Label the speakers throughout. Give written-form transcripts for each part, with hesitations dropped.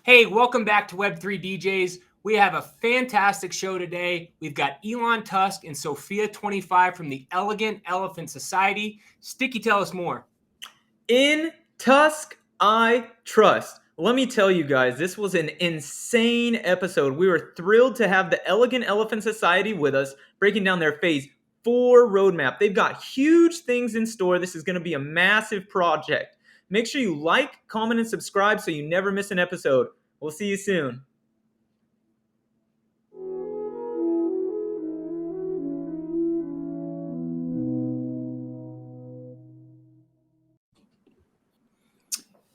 Speaker 1: Hey, welcome back to Web3 DJs. We have a fantastic show today. We've got Elon Tusk and Sophia 25 from the Elegant Elephant Society. Sticky, tell us more.
Speaker 2: In Tusk, I trust. Let me tell you guys, this was an insane episode. We were thrilled to have the Elegant Elephant Society with us, breaking down their phase 4 roadmap. They've got huge things in store. This is going to be a massive project. Make sure you like, comment, and subscribe so you never miss an episode. We'll see you soon.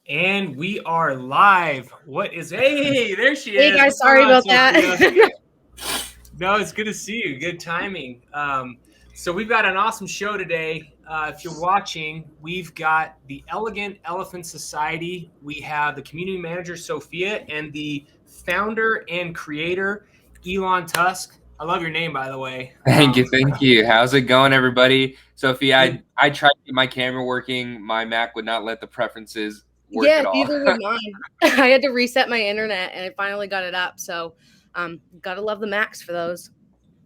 Speaker 1: And we are live. Hey, there she is.
Speaker 3: Hey guys, sorry about that.
Speaker 1: No, it's good to see you. Good timing. So we've got an awesome show today. If you're watching, we've got the Elegant Elephant Society. We have the community manager, Sophia, and the founder and creator, Elon Tusk. I love your name, by the way.
Speaker 4: Thank you. How's it going, everybody? Sophia, I tried to get my camera working. My Mac would not let the preferences work at all.
Speaker 3: Neither would mine. I had to reset my internet, and I finally got it up. So, gotta love the Macs for those.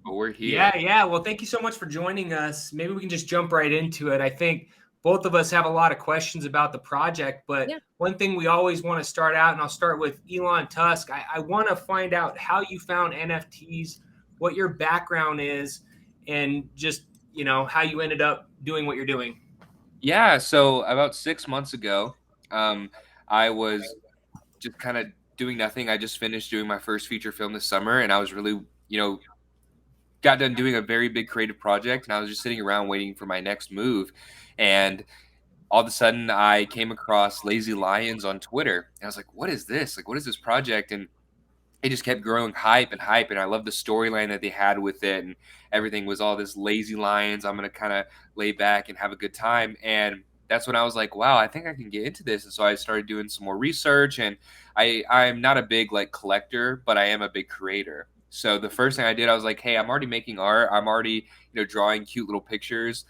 Speaker 4: But we're here.
Speaker 1: Yeah. Well, thank you so much for joining us. Maybe we can just jump right into it. I think both of us have a lot of questions about the project, but one thing we always want to start out, and I'll start with Elon Tusk. I want to find out how you found NFTs, what your background is, and just, how you ended up doing what you're doing.
Speaker 4: Yeah. So about 6 months ago, I was just kind of doing nothing. I just finished doing my first feature film this summer, and I was really, got done doing a very big creative project, and I was just sitting around waiting for my next move. And all of a sudden I came across Lazy Lions on Twitter, and I was like, what is this? Like, what is this project? And it just kept growing hype. And I love the storyline that they had with it, and everything was all this lazy lions. I'm going to kind of lay back and have a good time. And that's when I was like, wow, I think I can get into this. And so I started doing some more research, and I'm not a big collector, but I am a big creator. So the first thing I did, I was like, hey, I'm already making art. I'm already, drawing cute little pictures.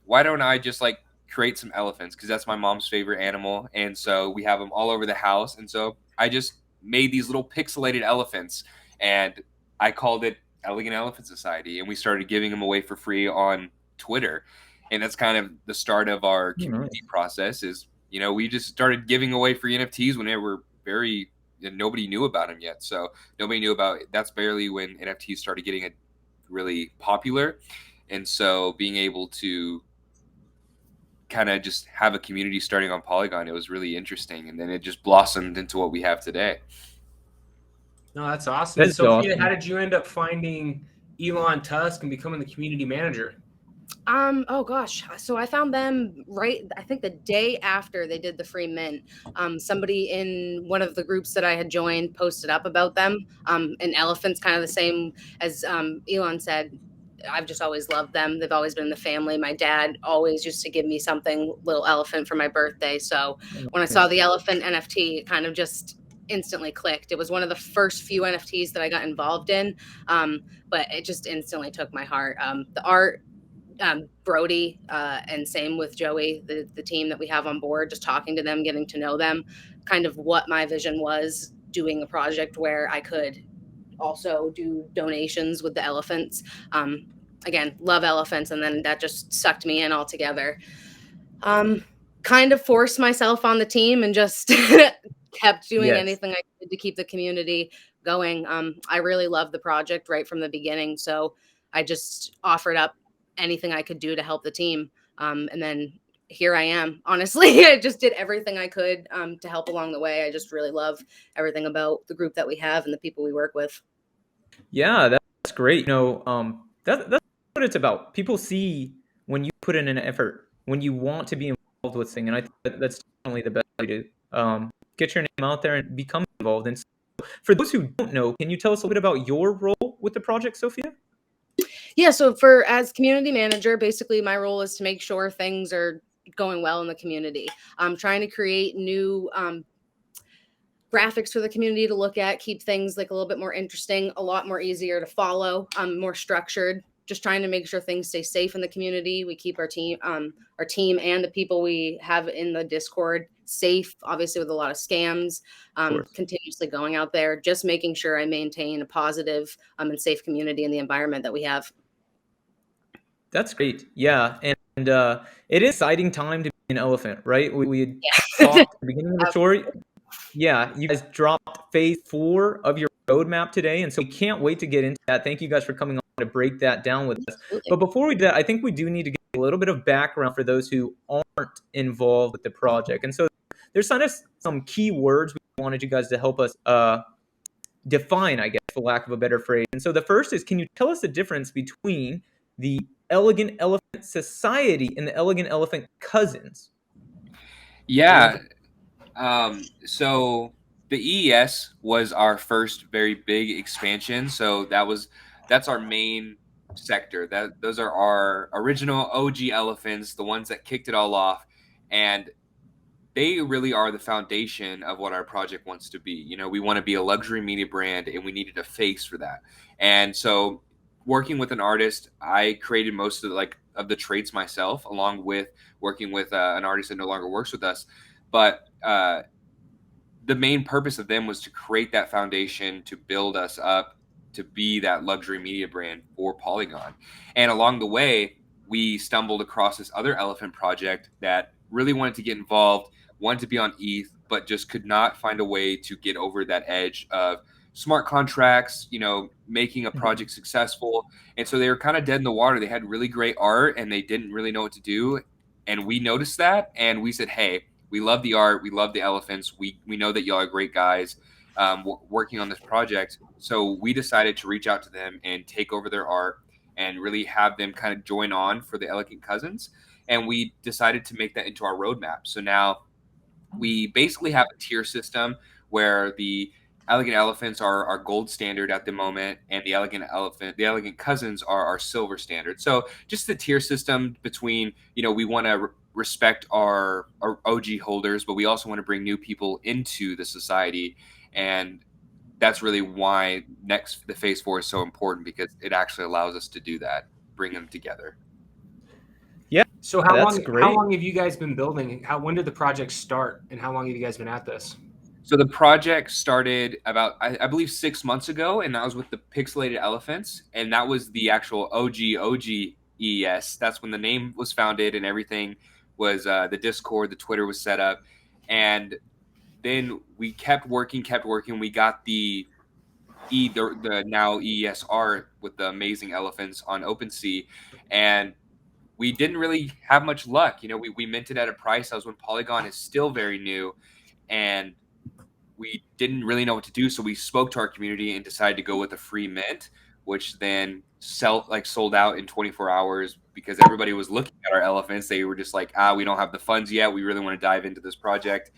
Speaker 4: Why don't I just create some elephants? Because that's my mom's favorite animal. And so we have them all over the house. And so I just made these little pixelated elephants, and I called it Elegant Elephant Society. And we started giving them away for free on Twitter. And that's kind of the start of our community process is, we just started giving away free NFTs when they were nobody knew about them yet. So nobody knew about it. That's barely when NFTs started getting really popular. And so being able to kind of just have a community starting on Polygon, it was really interesting. And then it just blossomed into what we have today.
Speaker 1: No, that's awesome. That's Sophia, awesome. How did you end up finding Elon Tusk and becoming the community manager?
Speaker 3: Oh gosh. So I found them I think the day after they did the free mint. Somebody in one of the groups that I had joined posted up about them. And elephants, kind of the same as Elon said. I've just always loved them. They've always been in the family. My dad always used to give me something, little elephant, for my birthday. So when I saw the elephant NFT, it kind of just instantly clicked. It was one of the first few NFTs that I got involved in, but it just instantly took my heart. The art, Brody, and same with Joey, the team that we have on board, just talking to them, getting to know them, kind of what my vision was, doing a project where I could also do donations with the elephants. Again, love elephants, and then that just sucked me in altogether. Kind of forced myself on the team and just kept doing anything I could to keep the community going. I really loved the project right from the beginning, so I just offered up anything I could do to help the team. And then here I am. Honestly, I just did everything I could to help along the way. I just really love everything about the group that we have and the people we work with.
Speaker 2: Yeah, that's great. That's what it's about. People see when you put in an effort, when you want to be involved with things, and I think that's definitely the best way to get your name out there and become involved. And so for those who don't know, can you tell us a little bit about your role with the project, Sophia?
Speaker 3: Yeah, so as community manager, basically my role is to make sure things are going well in the community. I'm trying to create new graphics for the community to look at, keep things a little bit more interesting, a lot more easier to follow, more structured. just trying to make sure things stay safe in the community. We keep our team and the people we have in the Discord safe, obviously with a lot of scams, continuously going out there, just making sure I maintain a positive and safe community in the environment that we have.
Speaker 2: That's great. Yeah. And it is exciting time to be an elephant, right? We talked at the beginning of the story. Yeah, you guys dropped phase 4 of your roadmap today, and so we can't wait to get into that. Thank you guys for coming on to break that down with us.
Speaker 3: Absolutely.
Speaker 2: But before we do that, I think we do need to get a little bit of background for those who aren't involved with the project. And so there's kind of some key words we wanted you guys to help us define, I guess, for lack of a better phrase. And so the first is, can you tell us the difference between the Elegant Elephant Society and the Elegant Elephant Cousins?
Speaker 4: Yeah. So the EES was our first very big expansion. So that's our main sector. Those are our original OG elephants, the ones that kicked it all off, and they really are the foundation of what our project wants to be. You know, we want to be a luxury media brand, and we needed a face for that. And so, working with an artist, I created most of the traits myself, along with working with an artist that no longer works with us. But the main purpose of them was to create that foundation, to build us up, to be that luxury media brand for Polygon. And along the way, we stumbled across this other elephant project that really wanted to get involved, wanted to be on ETH, but just could not find a way to get over that edge of smart contracts, you know, making a project successful. And so they were kind of dead in the water. They had really great art and they didn't really know what to do. And we noticed that, and we said, hey, we love the art. We love the elephants. We know that y'all are great guys working on this project. So we decided to reach out to them and take over their art and really have them kind of join on for the Elegant Cousins. And we decided to make that into our roadmap. So now we basically have a tier system where the Elegant Elephants are our gold standard at the moment, and the Elegant Cousins are our silver standard. So just the tier system between, you know, we want to respect our OG holders, but we also want to bring new people into the society. And that's really why the phase 4 is so important, because it actually allows us to do that, bring them together.
Speaker 2: Yeah.
Speaker 1: So how long have you guys been building? When did the project start, and how long have you guys been at this?
Speaker 4: So the project started about, I believe, 6 months ago, and that was with the Pixelated Elephants, and that was the actual OG EES. That's when the name was founded and everything was, the Discord, the Twitter was set up, and then we kept working. We got the now EES art with the amazing elephants on OpenSea, and we didn't really have much luck. You know, we minted at a price. That was when Polygon is still very new, and we didn't really know what to do. So we spoke to our community and decided to go with a free mint, which then sold out in 24 hours because everybody was looking at our elephants. They were just like, we don't have the funds yet. We really want to dive into this project.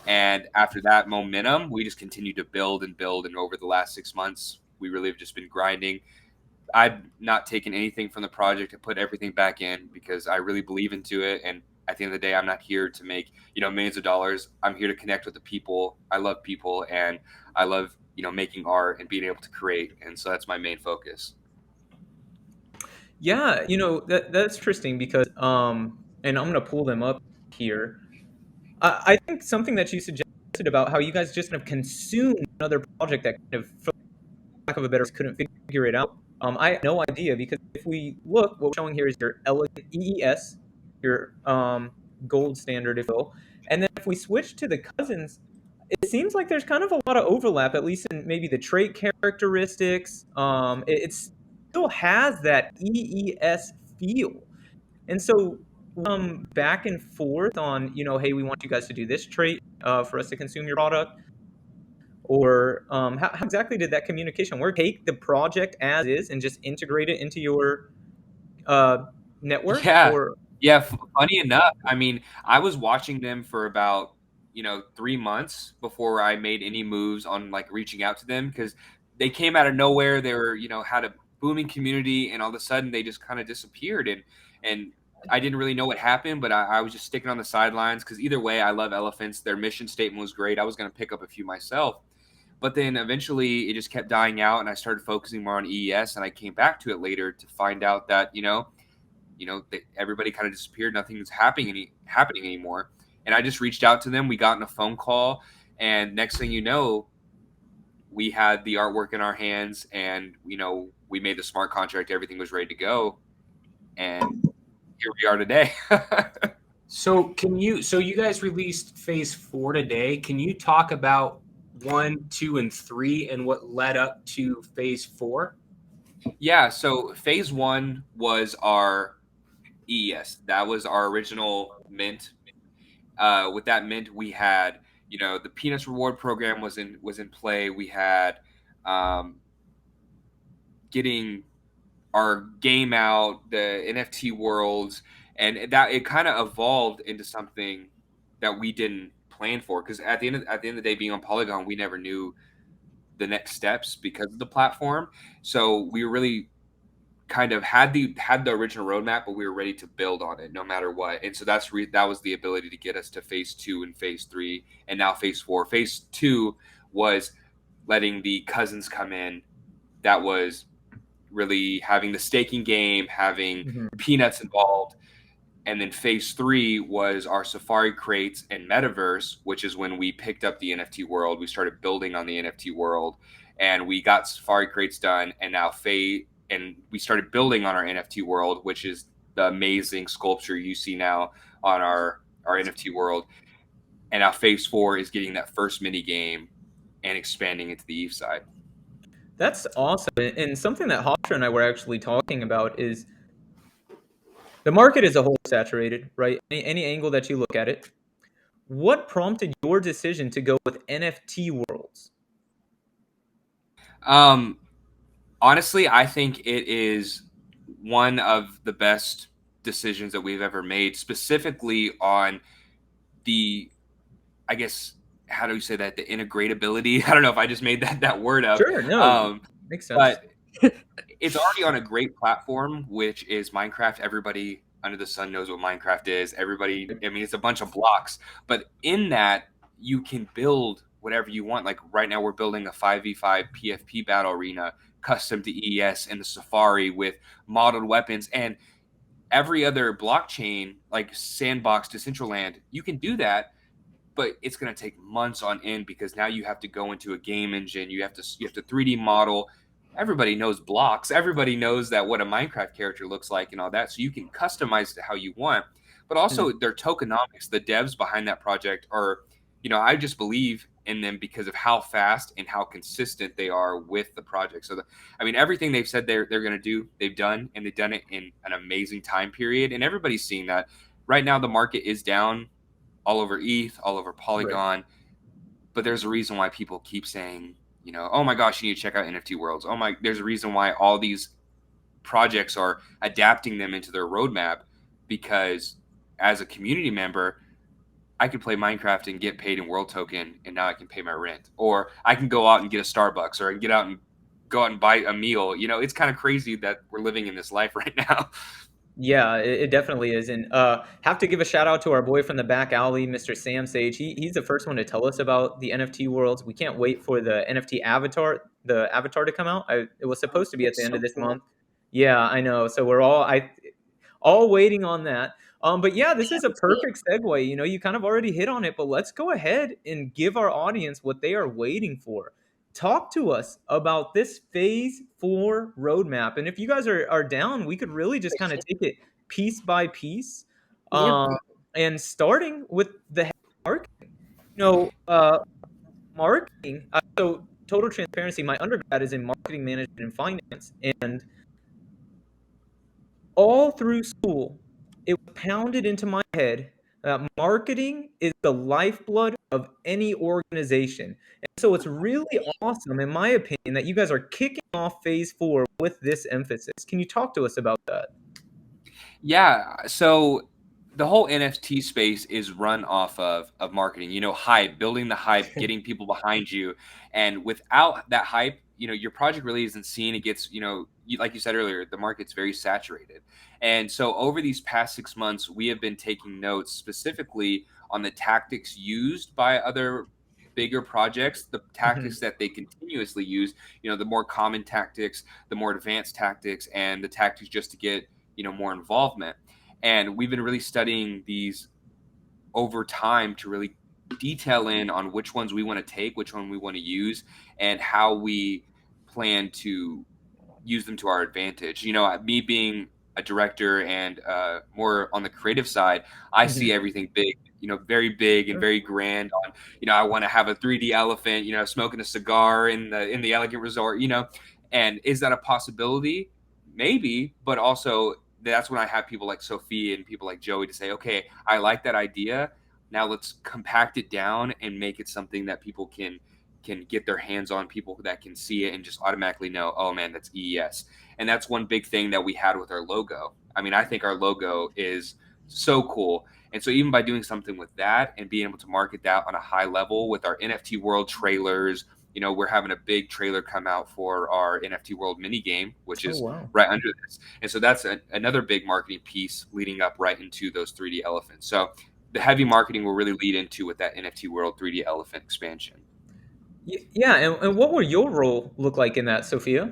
Speaker 4: And after that momentum, we just continued to build. And over the last 6 months, we really have just been grinding. I've not taken anything from the project to put everything back in because I really believe into it. And at the end of the day, I'm not here to make, you know, millions of dollars. I'm here to connect with the people. I love people, and I love, you know, making art and being able to create. And so that's my main focus.
Speaker 2: Yeah, you know, that's interesting because and I'm gonna pull them up here. I think something that you suggested about how you guys just kind of consumed another project that kind of, for lack of a better, couldn't figure it out. I had no idea, because if we look, what we're showing here is your Elegant EES, your gold standard, if you will. And then if we switch to the Cousins, it seems like there's kind of a lot of overlap, at least in maybe the trait characteristics. It still has that EES feel. And so back and forth on, you know, hey, we want you guys to do this trait for us to consume your product. Or how exactly did that communication work? Take the project as is and just integrate it into your network?
Speaker 4: Yeah. Funny enough, I mean, I was watching them for about, you know, 3 months before I made any moves on like reaching out to them, because they came out of nowhere. They were, you know, had a booming community, and all of a sudden they just kind of disappeared. And I didn't really know what happened, but I was just sticking on the sidelines because either way, I love elephants. Their mission statement was great. I was going to pick up a few myself. But then eventually it just kept dying out, and I started focusing more on EES, and I came back to it later to find out that, that everybody kind of disappeared. Nothing was happening anymore. And I just reached out to them. We got in a phone call, and next thing you know, we had the artwork in our hands, and, we made the smart contract. Everything was ready to go. And here we are today.
Speaker 1: So you guys released phase 4 today. Can you talk about 1, 2, and 3 and what led up to phase 4?
Speaker 4: Yeah. So phase 1 was our EES. That was our original mint. With that mint, we had, the Peanuts reward program was in play. We had getting our game out, the NFT worlds, and that it kind of evolved into something that we didn't plan for. Because at the end of the day, being on Polygon, we never knew the next steps because of the platform. So we really kind of had the original roadmap, but we were ready to build on it no matter what. And so that was the ability to get us to phase 2 and phase 3, and now phase 4. Phase 2 was letting the cousins come in. That was really having the staking game, having Peanuts involved. And then phase 3 was our Safari crates and metaverse, which is when we picked up the NFT world. We started building on the NFT world, and we got Safari crates done. And now and we started building on our NFT world, which is the amazing sculpture you see now on our NFT world. And now phase 4 is getting that first mini game and expanding into the EVE side.
Speaker 2: That's awesome. And something that Hofstra and I were actually talking about is the market as a whole is saturated, right? Any angle that you look at it. What prompted your decision to go with NFT worlds?
Speaker 4: Honestly, I think it is one of the best decisions that we've ever made, specifically on the, I guess, how do you say that? The integratability. I don't know if I just made that word up.
Speaker 2: Sure, no, makes sense.
Speaker 4: But it's already on a great platform, which is Minecraft. Everybody under the sun knows what Minecraft is. It's a bunch of blocks. But in that, you can build whatever you want. Like right now, we're building a 5v5 PFP battle arena custom to EES and the Safari with modeled weapons. And every other blockchain, like Sandbox, Decentraland, you can do that, but it's going to take months on end because now you have to go into a game engine. You have to 3D model. Everybody knows blocks. Everybody knows that what a Minecraft character looks like and all that. So you can customize it how you want. But also their tokenomics, the devs behind that project are, I just believe in them because of how fast and how consistent they are with the project. So, everything they've said they're going to do, they've done, and they've done it in an amazing time period. And everybody's seeing that. Right now, the market is down all over ETH, all over Polygon. Right. But there's a reason why people keep saying, oh my gosh, you need to check out NFT Worlds. There's a reason why all these projects are adapting them into their roadmap, because as a community member, I could play Minecraft and get paid in World Token, and now I can pay my rent. Or I can go out and get a Starbucks, or I can go out and buy a meal. It's kind of crazy that we're living in this life right now.
Speaker 2: Yeah, it definitely is. And have to give a shout out to our boy from the back alley, Mr. Sam Sage. He's the first one to tell us about the NFT worlds. We can't wait for the NFT avatar to come out. It was supposed to be at the end of this month. Yeah, I know. So we're all waiting on that. But yeah, this is a perfect segue. You kind of already hit on it, but let's go ahead and give our audience what they are waiting for. Talk to us about this phase 4 roadmap. And if you guys are down, we could really just kind of take it piece by piece. And starting with the marketing. Marketing. So total transparency, my undergrad is in marketing management and finance. And all through school, it was pounded into my head that marketing is the lifeblood of any organization. And so it's really awesome, in my opinion, that you guys are kicking off phase 4 with this emphasis. Can you talk to us about that?
Speaker 4: Yeah. So the whole NFT space is run off of marketing, hype, building the hype, getting people behind you. And without that hype, your project really isn't seen. It gets, like you said earlier, the market's very saturated. And so over these past 6 months, we have been taking notes specifically on the tactics used by other bigger projects, the tactics that they continuously use, the more common tactics, the more advanced tactics, and the tactics just to get, more involvement. And we've been really studying these over time to really detail in on which ones we want to take, which one we want to use, and how we plan to use them to our advantage. Me being a director and more on the creative side, I see everything big, very big and very grand on, I want to have a 3D elephant, smoking a cigar in the elegant resort, and is that a possibility? Maybe, but also that's when I have people like Sophia and people like Joey to say, okay, I like that idea. Now let's compact it down and make it something that people can get their hands on, people that can see it and just automatically know, oh man, that's EES. And that's one big thing that we had with our logo. I mean, I think our logo is so cool. And so even by doing something with that and being able to market that on a high level with our NFT World trailers, we're having a big trailer come out for our NFT World mini game, which is right under this. And so that's another big marketing piece leading up right into those 3D elephants. So the heavy marketing will really lead into with that NFT World 3D elephant expansion.
Speaker 2: Yeah, and what will your role look like in that, Sophia?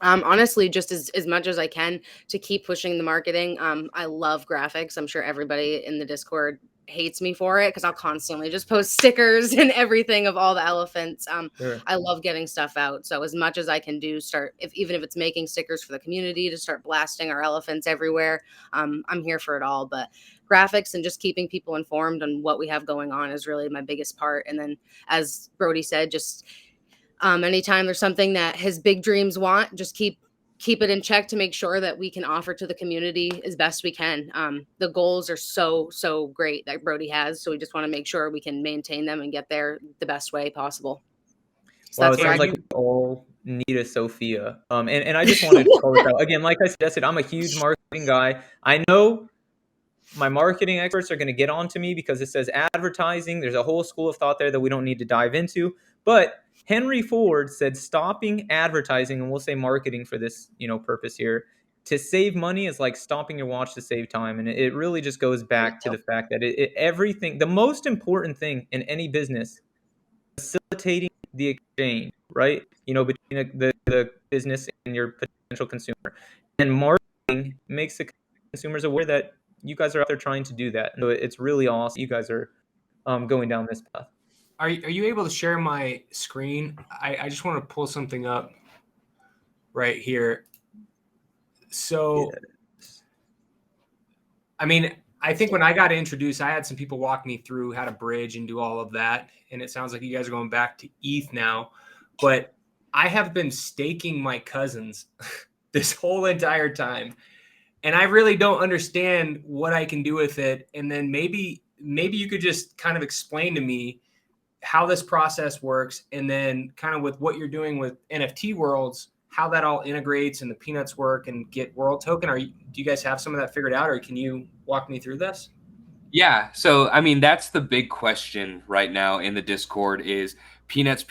Speaker 3: Honestly, just as much as I can to keep pushing the marketing. I love graphics. I'm sure everybody in the Discord hates me for it because I'll constantly just post stickers and everything of all the elephants.
Speaker 2: Sure.
Speaker 3: I love getting stuff out. So as much as I can do, even if it's making stickers for the community to start blasting our elephants everywhere, I'm here for it all. But graphics and just keeping people informed on what we have going on is really my biggest part. And then, as Brody said, just anytime there's something that his big dreams want, just keep it in check to make sure that we can offer to the community as best we can. The goals are so great that Brody has, so we just want to make sure we can maintain them and get there the best way possible.
Speaker 2: So wow, it sounds like we all need a Sophia. And I just wanted to call this out again. Like I suggested, I'm a huge marketing guy. I know my marketing experts are going to get on to me because it says advertising. There's a whole school of thought there that we don't need to dive into. But Henry Ford said stopping advertising, and we'll say marketing for this, purpose here, to save money is like stopping your watch to save time. And it really just goes back to the fact that everything, the most important thing in any business, facilitating the exchange, right? Between the business and your potential consumer. And marketing makes the consumers aware that you guys are out there trying to do that. So it's really awesome. You guys are going down this path.
Speaker 1: Are you able to share my screen? I just want to pull something up right here. So, I mean, I think when I got introduced, I had some people walk me through how to bridge and do all of that. And it sounds like you guys are going back to ETH now. But I have been staking my cousins this whole entire time. And I really don't understand what I can do with it. And then maybe you could just kind of explain to me how this process works, and then kind of with what you're doing with NFT worlds, how that all integrates and the peanuts work and get world token. Do you guys have some of that figured out, or can you walk me through this?
Speaker 4: Yeah. So, I mean, that's the big question right now in the Discord is peanuts,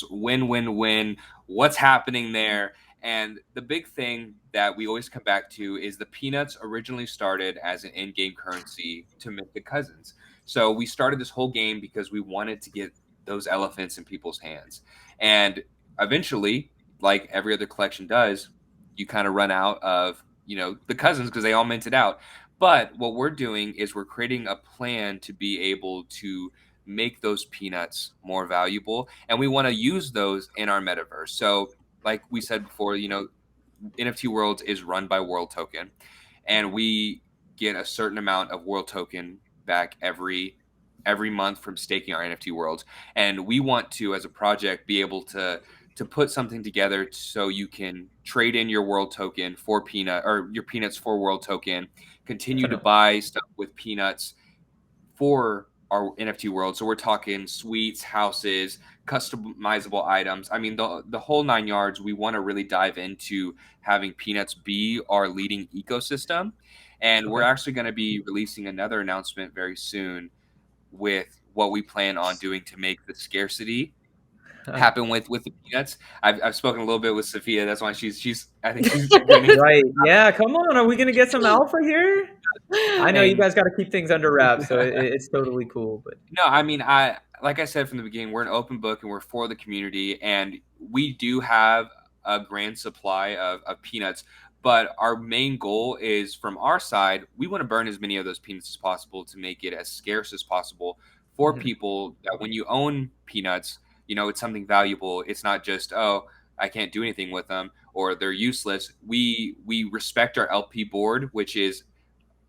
Speaker 4: win, what's happening there? And the big thing that we always come back to is the peanuts originally started as an in-game currency to mint the cousins. So we started this whole game because we wanted to get those elephants in people's hands. And eventually, like every other collection does, you kind of run out of, the cousins because they all minted out. But what we're doing is we're creating a plan to be able to make those peanuts more valuable. And we want to use those in our metaverse. So like we said before, NFT Worlds is run by World Token. And we get a certain amount of World Token back every month from staking our NFT worlds. And we want to, as a project, be able to put something together so you can trade in your world token for peanut, or your peanuts for world token, continue to buy stuff with peanuts for our NFT world. So we're talking suites, houses, customizable items. I mean, the whole 9 yards. We want to really dive into having peanuts be our leading ecosystem. And we're actually going to be releasing another announcement very soon with what we plan on doing to make the scarcity happen with the peanuts. I've spoken a little bit with Sophia. That's why she's I think she's
Speaker 2: right. Yeah, come on. Are we going to get some alpha here? I know you guys got to keep things under wraps, so it's totally cool. But
Speaker 4: no, I mean, like I said from the beginning, we're an open book and we're for the community, and we do have a grand supply of peanuts. But our main goal is, from our side, we want to burn as many of those peanuts as possible to make it as scarce as possible for people, that when you own peanuts, it's something valuable. It's not just, oh, I can't do anything with them or they're useless. We respect our LP board, which is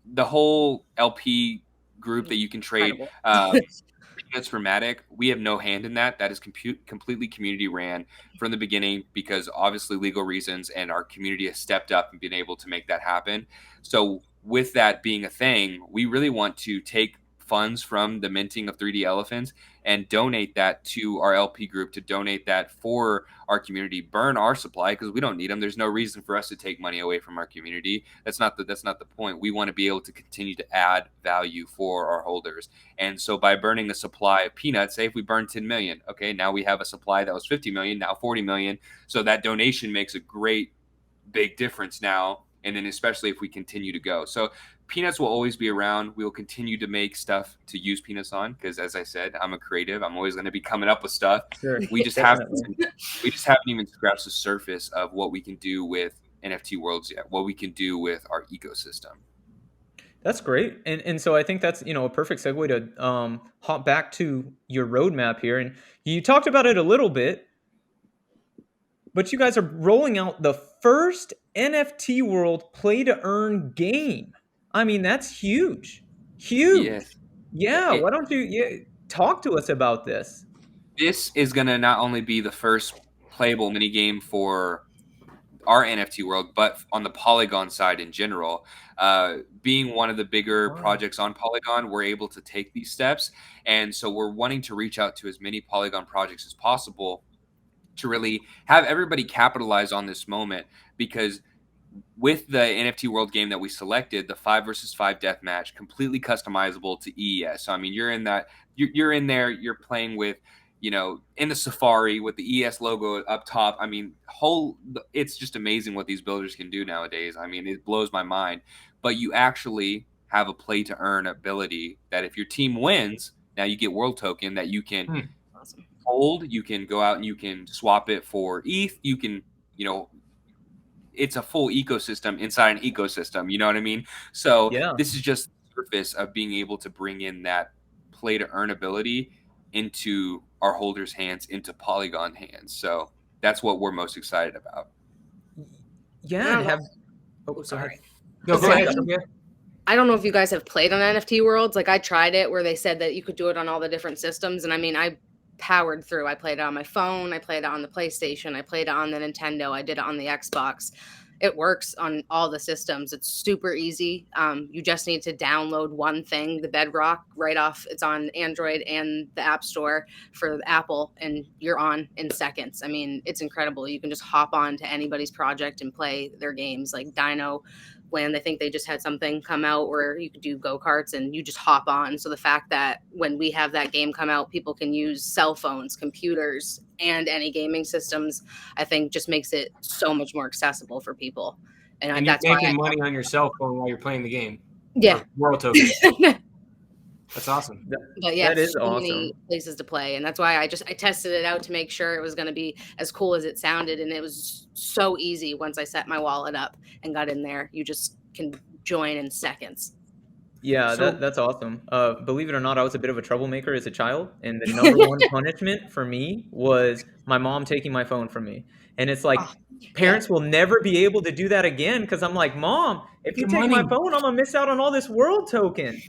Speaker 4: the whole LP group that you can trade peanuts for Matic. We have no hand in that. That is completely community ran from the beginning, because obviously legal reasons, and our community has stepped up and been able to make that happen. So with that being a thing, we really want to take funds from the minting of 3D elephants and donate that to our LP group, to donate that for our community, burn our supply because we don't need them. There's no reason for us to take money away from our community. That's not the point. We want to be able to continue to add value for our holders. And so by burning a supply of peanuts, say if we burn 10 million, okay, now we have a supply that was 50 million, now 40 million. So that donation makes a great big difference now. And then especially if we continue to go. So peanuts will always be around. We will continue to make stuff to use peanuts on, because as I said, I'm a creative. I'm always going to be coming up with stuff.
Speaker 2: Sure.
Speaker 4: We just haven't even scratched the surface of what we can do with NFT worlds yet, what we can do with our ecosystem.
Speaker 2: That's great. And so I think that's, a perfect segue to hop back to your roadmap here. And you talked about it a little bit, but you guys are rolling out the first NFT world play to earn game. I mean, that's huge. Huge.
Speaker 4: Yes.
Speaker 2: Yeah. Why don't you talk to us about this?
Speaker 4: This is going to not only be the first playable mini game for our NFT world, but on the Polygon side in general. Being one of the bigger projects on Polygon, we're able to take these steps. And so we're wanting to reach out to as many Polygon projects as possible to really have everybody capitalize on this moment, because with the NFT world game that we selected, the 5 versus 5 deathmatch, completely customizable to EES. So I mean, you're in there, you're playing with, in the Safari with the ES logo up top. I mean, it's just amazing what these builders can do nowadays. I mean, it blows my mind. But you actually have a play to earn ability that if your team wins, now you get world token that you can hold. You can go out and you can swap it for ETH. You can, it's a full ecosystem inside an ecosystem. You know what I mean? So This is just the surface of being able to bring in that play to earn ability into our holders' hands, into Polygon hands. So that's what we're most excited about.
Speaker 2: Yeah.
Speaker 3: Sorry.
Speaker 1: No, go ahead.
Speaker 3: I don't know if you guys have played on NFT worlds. Like I tried it where they said that you could do it on all the different systems. And I mean, I powered through. I played it on my phone. I played it on the PlayStation. I played it on the Nintendo. I did it on the Xbox. It works on all the systems. It's super easy. You just need to download one thing, the Bedrock, right off. It's on Android and the App Store for Apple, and you're on in seconds. I mean, it's incredible. You can just hop on to anybody's project and play their games, like Dino Land. I think they just had something come out where you could do go-karts and you just hop on. So the fact that when we have that game come out, people can use cell phones, computers, and any gaming systems, I think just makes it so much more accessible for people.
Speaker 1: And that's you're making money on your cell phone while you're playing the game.
Speaker 3: Yeah.
Speaker 1: World tokens. That's awesome.
Speaker 3: But yeah,
Speaker 2: that is
Speaker 3: so
Speaker 2: awesome.
Speaker 3: many places to play. And that's why I tested it out to make sure it was going to be as cool as it sounded. And it was so easy once I set my wallet up and got in there. You just can join in seconds.
Speaker 2: Yeah, that's awesome. Believe it or not, I was a bit of a troublemaker as a child. And the number one punishment for me was my mom taking my phone from me. And it's like, parents will never be able to do that again, because I'm like, Mom, if you take my phone, I'm going to miss out on all this world token.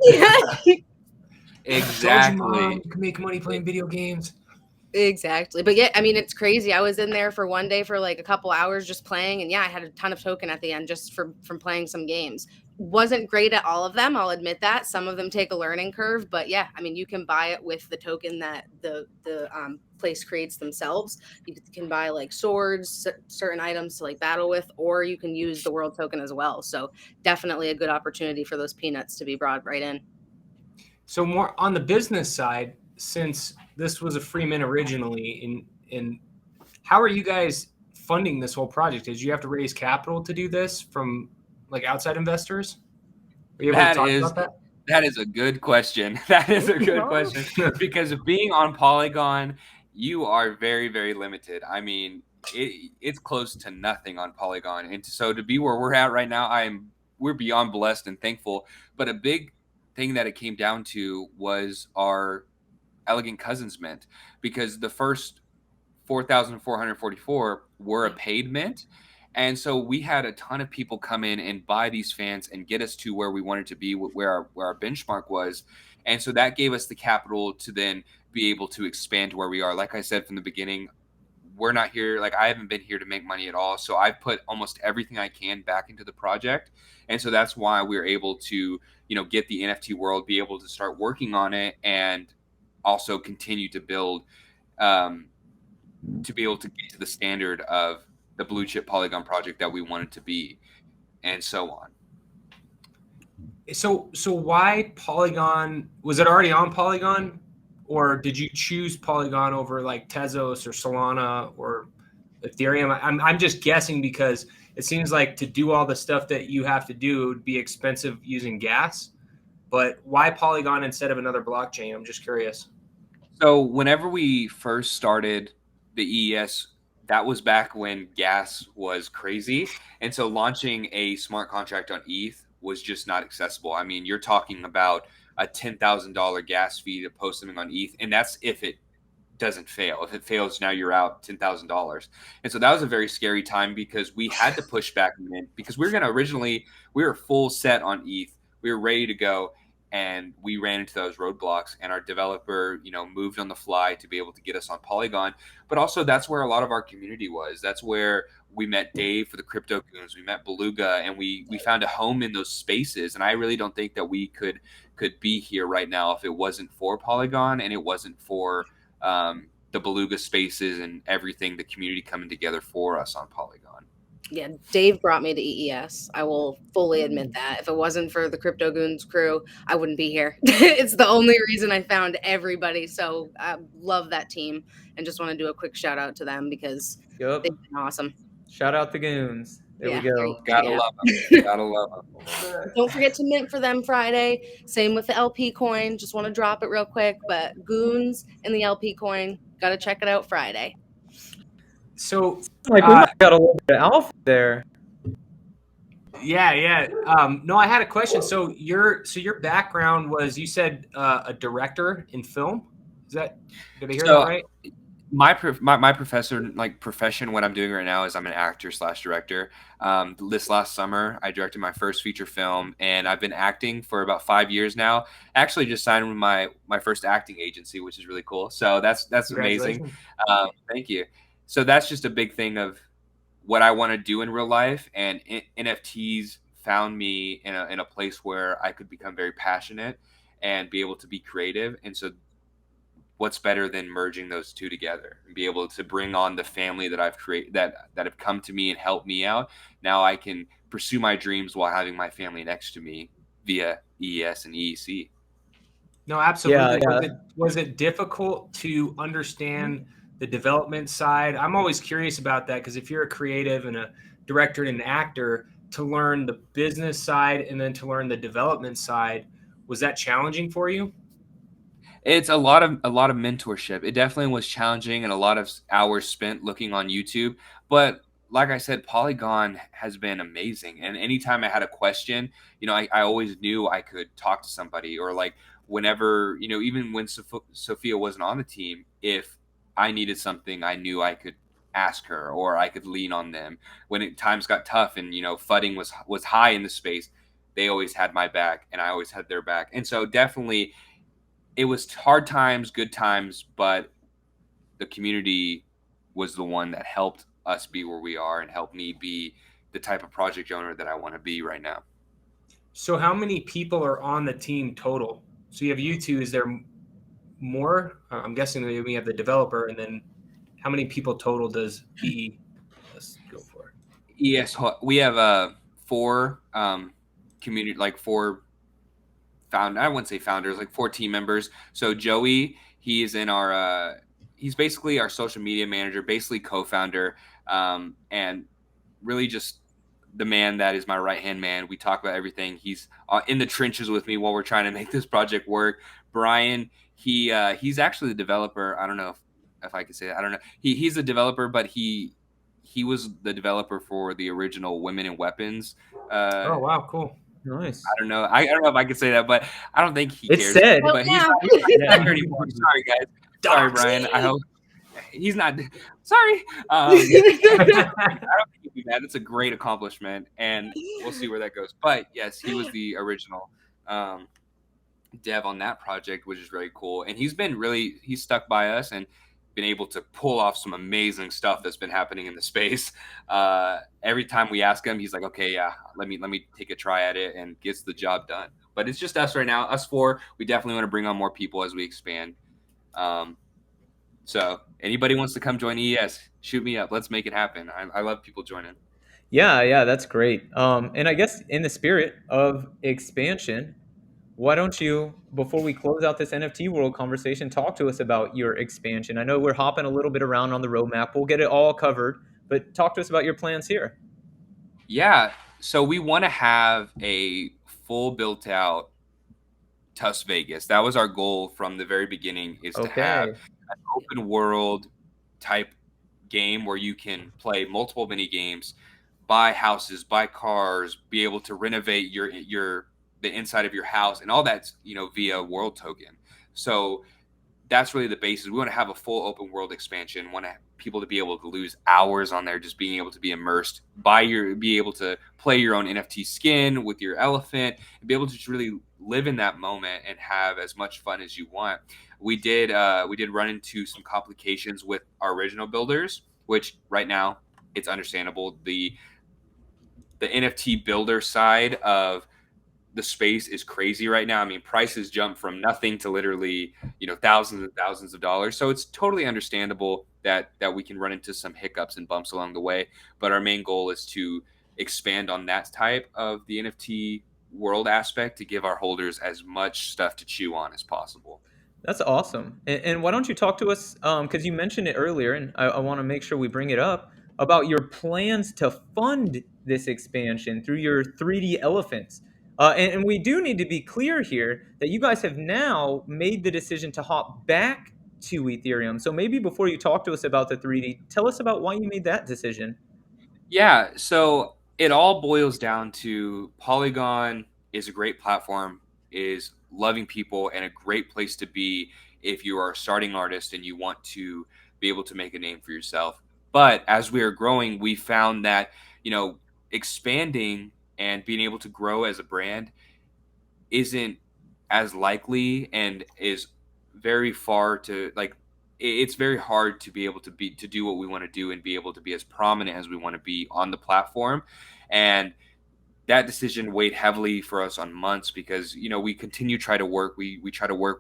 Speaker 4: Exactly.
Speaker 1: You can make money playing video games.
Speaker 3: Exactly. But yeah, I mean, it's crazy. I was in there for one day for like a couple hours just playing. And yeah, I had a ton of token at the end just from playing some games. Wasn't great at all of them. I'll admit that. Some of them take a learning curve. But yeah, I mean, you can buy it with the token that the place creates themselves. You can buy like swords, certain items to like battle with, or you can use the world token as well. So definitely a good opportunity for those peanuts to be brought right in.
Speaker 1: So more on the business side, since this was a free mint originally, in how are you guys funding this whole project? Did you have to raise capital to do this from like outside investors? Are you able to talk about that?
Speaker 4: That is a good question. That is a good question because being on Polygon, you are very, very limited. I mean, it's close to nothing on Polygon, and so to be where we're at right now, we're beyond blessed and thankful. But a big thing that it came down to was our Elegant Cousins mint, because the first 4,444 were a paid mint. And so we had a ton of people come in and buy these fans and get us to where we wanted to be, where our benchmark was. And so that gave us the capital to then be able to expand to where we are. Like I said from the beginning, we're not here, like I haven't been here to make money at all. So I've put almost everything I can back into the project. And so that's why we're able to, get the NFT world, be able to start working on it, and also continue to build, to be able to get to the standard of the blue chip Polygon project that we want it to be, and so on.
Speaker 1: So why Polygon? Was it already on Polygon, or did you choose Polygon over like Tezos or Solana or Ethereum? I'm just guessing because it seems like to do all the stuff that you have to do, it would be expensive using gas. But why Polygon instead of another blockchain? I'm just curious.
Speaker 4: So whenever we first started the EES, that was back when gas was crazy. And so launching a smart contract on ETH was just not accessible. I mean, you're talking about a $10,000 gas fee to post something on ETH. And that's if it doesn't fail. If it fails, now you're out $10,000. And so that was a very scary time because we had to push back because we were full set on ETH. We were ready to go. And we ran into those roadblocks, and our developer, moved on the fly to be able to get us on Polygon. But also that's where a lot of our community was. That's where we met Dave for the Crypto Goons. We met Beluga, and we found a home in those spaces. And I really don't think that we could be here right now if it wasn't for Polygon and it wasn't for the Beluga spaces and everything, the community coming together for us on Polygon.
Speaker 3: Yeah, Dave brought me to EES. I will fully admit that. If it wasn't for the Crypto Goons crew, I wouldn't be here. It's the only reason I found everybody. So I love that team and just want to do a quick shout out to them because they've been awesome.
Speaker 2: Shout out the Goons. There we go.
Speaker 4: Gotta love them. Gotta love them.
Speaker 3: Don't forget to mint for them Friday. Same with the LP coin. Just want to drop it real quick. But Goons and the LP coin, got to check it out Friday.
Speaker 1: So
Speaker 2: we might got a little bit of alpha there.
Speaker 1: Yeah. No, I had a question. So your background was, you said a director in film. Did I hear that right?
Speaker 4: My profession, what I'm doing right now is I'm an actor/director. This last summer, I directed my first feature film, and I've been acting for about 5 years now. Actually, just signed with my first acting agency, which is really cool. So that's amazing. Thank you. So that's just a big thing of what I want to do in real life, and NFTs found me in a place where I could become very passionate and be able to be creative. And so what's better than merging those two together and be able to bring on the family that I've created, that have come to me and helped me out. Now I can pursue my dreams while having my family next to me via EES and EEC.
Speaker 1: No, absolutely.
Speaker 2: Yeah.
Speaker 1: Was it difficult to understand the development side? I'm always curious about that, because if you're a creative and a director and an actor, to learn the business side and then to learn the development side, was that challenging for you?
Speaker 4: It's a lot of mentorship. It definitely was challenging, and a lot of hours spent looking on YouTube. But like I said, Polygon has been amazing. And anytime I had a question, I always knew I could talk to somebody, or like whenever, even when Sophia wasn't on the team, if I needed something, I knew I could ask her, or I could lean on them. When times got tough and, fudding was high in the space, they always had my back and I always had their back. And so definitely it was hard times, good times, but the community was the one that helped us be where we are and helped me be the type of project owner that I want to be right now.
Speaker 1: So how many people are on the team total? So you have you two. Is there more? I'm guessing we have the developer, and then how many people total does EES go for?
Speaker 4: Yes, we have 4 community, like 4 I wouldn't say founders, like 4 team members. So Joey, he is in our he's basically our social media manager, basically co-founder, and really just the man that is my right-hand man. We talk about everything. He's in the trenches with me while we're trying to make this project work. Brian, he's actually the developer. I don't know if I can say that. I don't know. He's a developer, but he was the developer for the original Women in Weapons.
Speaker 1: Oh wow, cool.
Speaker 2: Nice.
Speaker 4: I don't know. I don't know if I can say that, but I don't think he
Speaker 2: It's
Speaker 4: cares.
Speaker 2: said.
Speaker 4: But he's not here anymore. Sorry, guys. Sorry, Brian. I hope he's not. Sorry. I don't think he'd be mad. It's a great accomplishment, and we'll see where that goes. But yes, he was the original dev on that project, which is really cool. And he's stuck by us and been able to pull off some amazing stuff that's been happening in the space. Every time we ask him, he's like, okay, yeah, let me take a try at it, and gets the job done. But it's just us right now, us four. We definitely want to bring on more people as we expand. So anybody wants to come join EES, shoot me up. Let's make it happen. I love people joining.
Speaker 2: Yeah, that's great. And I guess in the spirit of expansion, why don't you, before we close out this NFT world conversation, talk to us about your expansion? I know we're hopping a little bit around on the roadmap. We'll get it all covered, but talk to us about your plans here.
Speaker 4: Yeah, so we want to have a full built out Tusk Vegas. That was our goal from the very beginning, is to have an open world type game where you can play multiple mini games, buy houses, buy cars, be able to renovate the inside of your house, and all that's via world token. So that's really the basis. We want to have a full open world expansion. Want people to be able to lose hours on there, just being able to be immersed, be able to play your own NFT skin with your elephant, and be able to just really live in that moment and have as much fun as you want. We did run into some complications with our original builders, which right now it's understandable. The NFT builder side of the space is crazy right now. I mean, prices jump from nothing to literally, thousands and thousands of dollars. So it's totally understandable that we can run into some hiccups and bumps along the way. But our main goal is to expand on that type of the NFT world aspect to give our holders as much stuff to chew on as possible.
Speaker 2: That's awesome. And why don't you talk to us, because you mentioned it earlier, and I want to make sure we bring it up, about your plans to fund this expansion through your 3D elephants. And we do need to be clear here that you guys have now made the decision to hop back to Ethereum. So maybe before you talk to us about the 3D, tell us about why you made that decision.
Speaker 4: Yeah, so it all boils down to Polygon is a great platform, is loving people, and a great place to be if you are a starting artist and you want to be able to make a name for yourself. But as we are growing, we found that, expanding and being able to grow as a brand isn't as likely, and is very far to it's very hard to be able to do what we want to do and be able to be as prominent as we want to be on the platform. And that decision weighed heavily for us on months, because we continue to try to work, we try to work,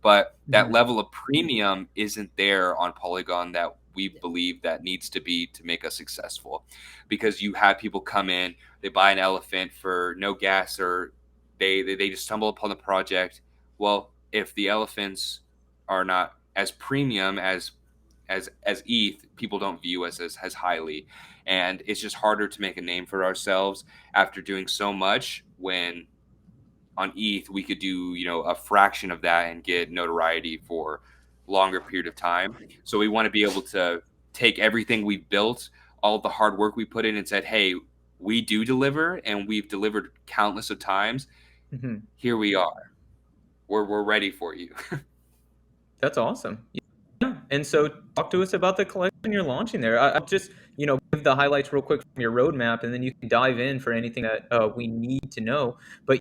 Speaker 4: but that level of premium isn't there on Polygon that we believe that needs to be to make us successful. Because you have people come in, they buy an elephant for no gas, or they just stumble upon the project. Well, if the elephants are not as premium as ETH, people don't view us as highly. And it's just harder to make a name for ourselves after doing so much, when on ETH we could do a fraction of that and get notoriety for longer period of time. So we want to be able to take everything we built, all the hard work we put in, and said, hey, we do deliver, and we've delivered countless of times. Mm-hmm. Here we are. We're ready for you.
Speaker 2: That's awesome. Yeah. And so talk to us about the collection you're launching there. I'll just, give the highlights real quick from your roadmap, and then you can dive in for anything that we need to know. But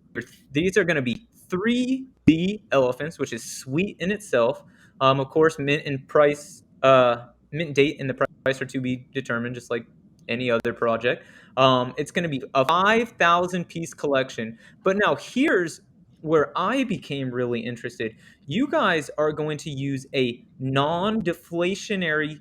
Speaker 2: these are going to be 3D elephants, which is sweet in itself. Of course, mint date and the price are to be determined, just like any other project. It's going to be a 5,000 piece collection. But now here's where I became really interested. You guys are going to use a non-deflationary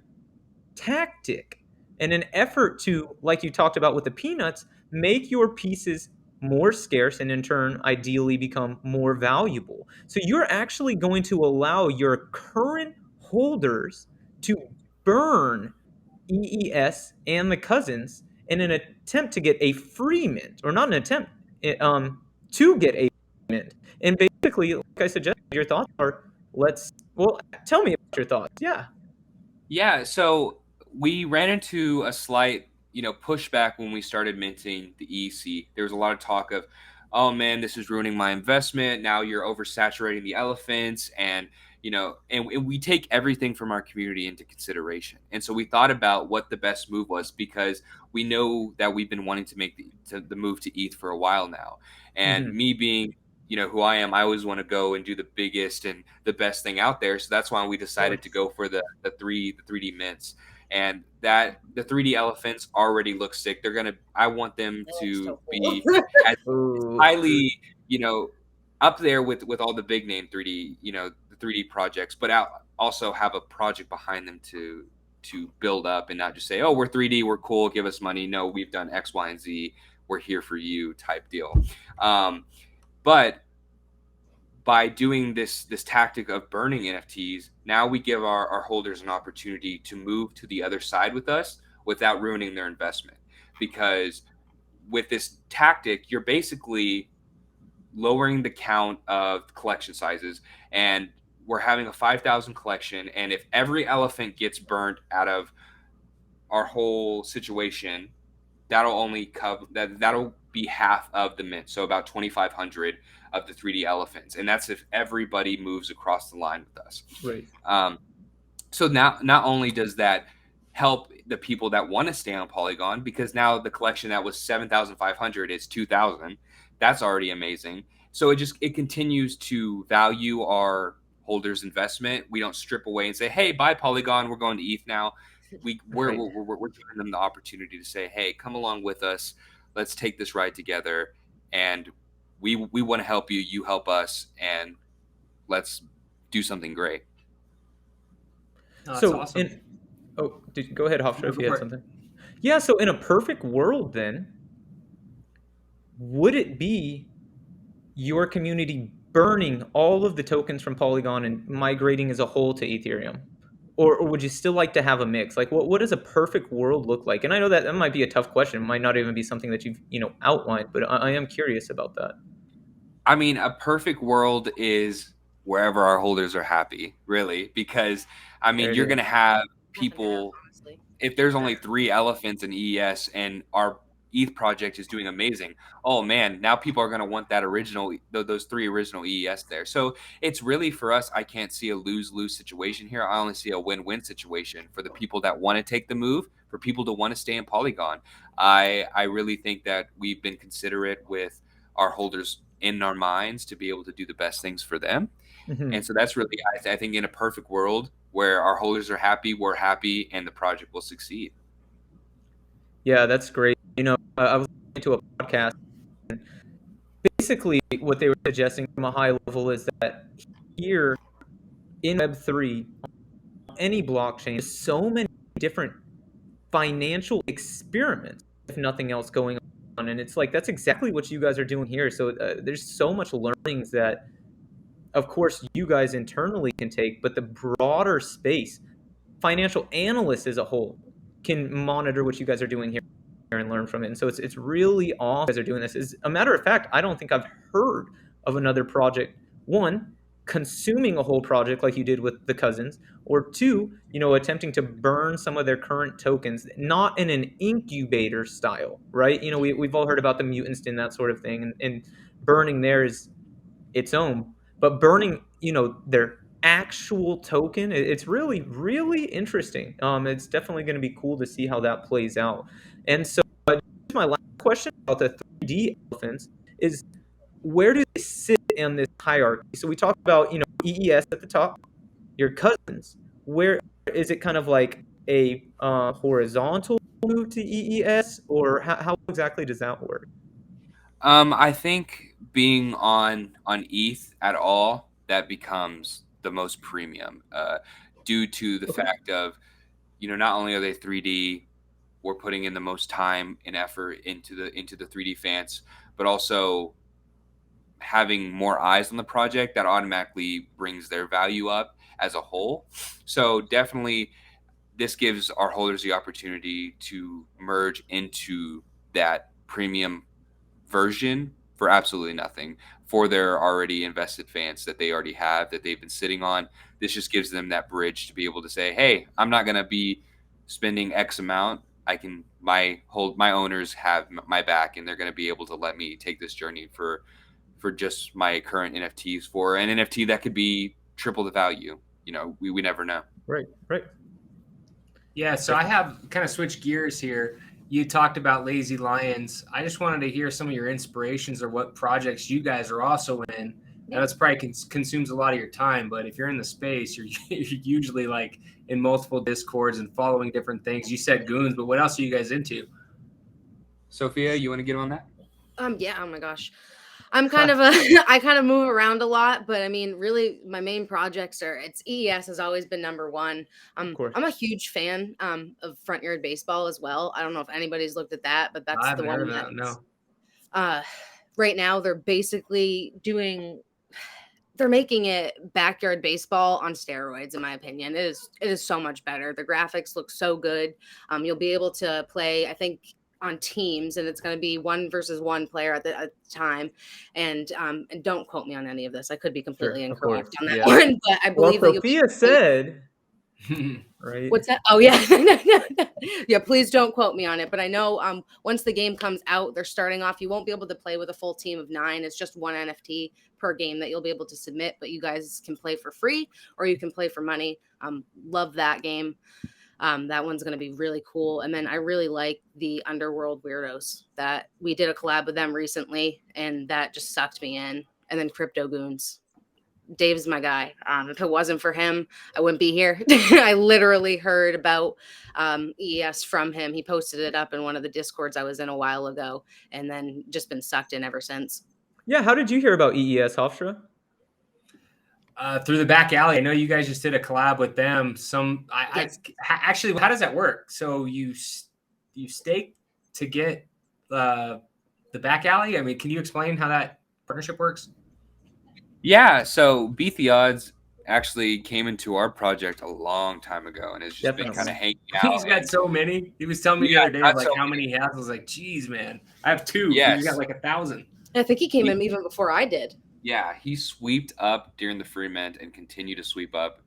Speaker 2: tactic in an effort to, like you talked about with the peanuts, make your pieces more scarce and in turn ideally become more valuable. So you're actually going to allow your current holders to burn EES and the cousins in an attempt to get a free mint, or not an attempt, to get a mint. And basically, like I suggested, your thoughts are, tell me about your thoughts. Yeah.
Speaker 4: Yeah, so we ran into a slight, pushback when we started minting the EC. There was a lot of talk of, oh man, this is ruining my investment. Now you're oversaturating the elephants, and and we take everything from our community into consideration. And so we thought about what the best move was, because we know that we've been wanting to make the move to ETH for a while now. And me being who I am, I always want to go and do the biggest and the best thing out there. So that's why we decided to go for the 3D mints. And that the 3D elephants already look sick. I want them to be as highly, up there with all the big name 3D, the 3D projects, but also have a project behind them to build up, and not just say, oh, we're 3D, we're cool, give us money. No, we've done X, Y, and Z. We're here for you type deal. But by doing this tactic of burning NFTs, now we give our holders an opportunity to move to the other side with us without ruining their investment. Because with this tactic, you're basically lowering the count of collection sizes, and we're having a 5,000 collection. And if every elephant gets burnt out of our whole situation, that'll only cover that'll be half of the mint, so about 2,500 of the 3D elephants, and that's if everybody moves across the line with us.
Speaker 2: Right.
Speaker 4: So now, not only does that help the people that want to stay on Polygon, because now the collection that was 7,500 is 2,000. That's already amazing. So it continues to value our holders' investment. We don't strip away and say, "Hey, buy Polygon. We're going to ETH now." We're giving them the opportunity to say, "Hey, come along with us. Let's take this ride together, and we want to help you. You help us, and let's do something great."
Speaker 1: That's awesome.
Speaker 2: Go ahead, Hofstra, if you had something. Yeah, so in a perfect world, then, would it be your community burning all of the tokens from Polygon and migrating as a whole to Ethereum? Or would you still like to have a mix? Like, what does a perfect world look like? And I know that might be a tough question. It might not even be something that you've outlined, but I am curious about that.
Speaker 4: I mean, a perfect world is wherever our holders are happy, really, because I mean, you're going to have people. If there's only 3 elephants in EES and our ETH project is doing amazing, oh man, now people are going to want those 3 original EES there. So it's really, for us, I can't see a lose-lose situation here. I only see a win-win situation for the people that want to take the move, for people to want to stay in Polygon. I really think that we've been considerate with our holders in our minds to be able to do the best things for them. And so that's really, I think, in a perfect world where our holders are happy, we're happy, and the project will succeed.
Speaker 2: Yeah, that's great. I was listening to a podcast, and basically what they were suggesting from a high level is that here in Web3, any blockchain, there's so many different financial experiments, if nothing else, going on. And it's like, that's exactly what you guys are doing here. So there's so much learnings that, of course, you guys internally can take, but the broader space, financial analysts as a whole, can monitor what you guys are doing here and learn from it. And so it's really awesome you guys are doing this. As a matter of fact, I don't think I've heard of another project, one, consuming a whole project like you did with the cousins, or two, attempting to burn some of their current tokens, not in an incubator style, right? We've all heard about the mutants and that sort of thing, and burning there is its own. But burning, their actual token, it's really, really interesting. It's definitely going to be cool to see how that plays out. And so my last question about the 3D elephants is, where do they sit in this hierarchy? So we talked about, EES at the top, your cousins. Where is it kind of like a horizontal move to EES, or how exactly does that work?
Speaker 4: I think being on ETH at all, that becomes the most premium, due to the fact of, not only are they 3D, we're putting in the most time and effort into the 3D fans, but also having more eyes on the project, that automatically brings their value up as a whole. So definitely, this gives our holders the opportunity to merge into that premium version for absolutely nothing for their already invested fans that they already have, that they've been sitting on. This just gives them that bridge to be able to say, hey, I'm not going to be spending X amount. My owners have my back, and they're going to be able to let me take this journey for just my current NFTs, for an NFT that could be triple the value. We never know.
Speaker 2: Right.
Speaker 1: Yeah, so I have kind of switched gears here. You talked about Lazy Lions. I just wanted to hear some of your inspirations or what projects you guys are also in. Now, that's probably consumes a lot of your time, but if you're in the space, you're usually like in multiple Discords and following different things. You said Goons, but what else are you guys into?
Speaker 4: Sophia, you want to get on that?
Speaker 3: Yeah. Oh my gosh. I kind of move around a lot, but I mean, really, my main projects it's EES has always been number one. I'm a huge fan of Front Yard Baseball as well. I don't know if anybody's looked at that, but that's the one that no. Right now they're basically they're making it backyard baseball on steroids, in my opinion. It is so much better. The graphics look so good. You'll be able to play, I think, on teams, and it's going to be 1-versus-1 player at the time. And don't quote me on any of this. I could be completely incorrect on that one, but I believe
Speaker 2: that Sophia said. Right.
Speaker 3: What's that? Oh yeah. Yeah, please don't quote me on it. But I know once the game comes out, they're starting off. You won't be able to play with a full team of 9. It's just 1 NFT per game that you'll be able to submit, but you guys can play for free or you can play for money. Love that game. That one's going to be really cool. And then I really like the Underworld Weirdos that we did a collab with them recently, and that just sucked me in. And then Crypto Goons. Dave's my guy. If it wasn't for him, I wouldn't be here. I literally heard about EES from him. He posted it up in one of the Discords I was in a while ago, and then just been sucked in ever since.
Speaker 2: Yeah, how did you hear about EES, Hofstra?
Speaker 1: Through the back alley. I know you guys just did a collab with them. Actually, how does that work? So you stake to get the back alley? I mean, can you explain how that partnership works?
Speaker 4: Yeah, so Beat the Odds actually came into our project a long time ago, and it's just been kind of hanging out.
Speaker 1: He's got so many. He was telling me the other day like how many he has. I was like, geez, man, I have 2.
Speaker 4: Yes.
Speaker 1: He's got like 1,000.
Speaker 3: I think he came in even before I did.
Speaker 4: Yeah, he sweeped up during the free mint and continued to sweep up,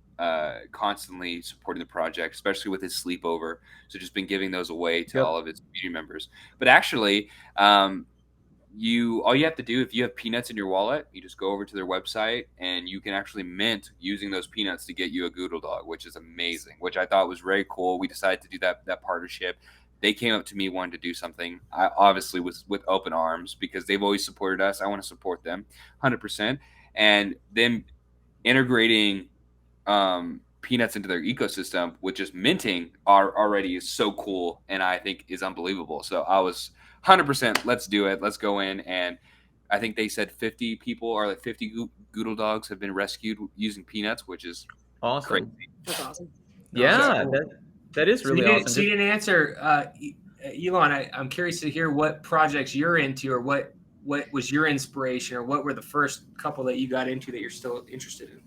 Speaker 4: constantly supporting the project, especially with his sleepover. So just been giving those away to all of his community members. But actually, all you have to do, if you have peanuts in your wallet, you just go over to their website and you can actually mint using those peanuts to get you a Goodle Dog, which is amazing, which I thought was very cool. We decided to do that partnership. They came up to me wanting to do something. I obviously was with open arms because they've always supported us. I want to support them 100%. And them integrating peanuts into their ecosystem with just minting already is so cool, and I think is unbelievable. So I was 100%, let's do it. Let's go in. And I think they said 50 people, or like 50 Goodle Dogs have been rescued using peanuts, which is
Speaker 2: awesome.
Speaker 3: Crazy. That's awesome.
Speaker 2: Yeah, that is really awesome.
Speaker 1: So you didn't answer, Elon. I'm curious to hear what projects you're into, or what was your inspiration, or what were the first couple that you got into that you're still interested in?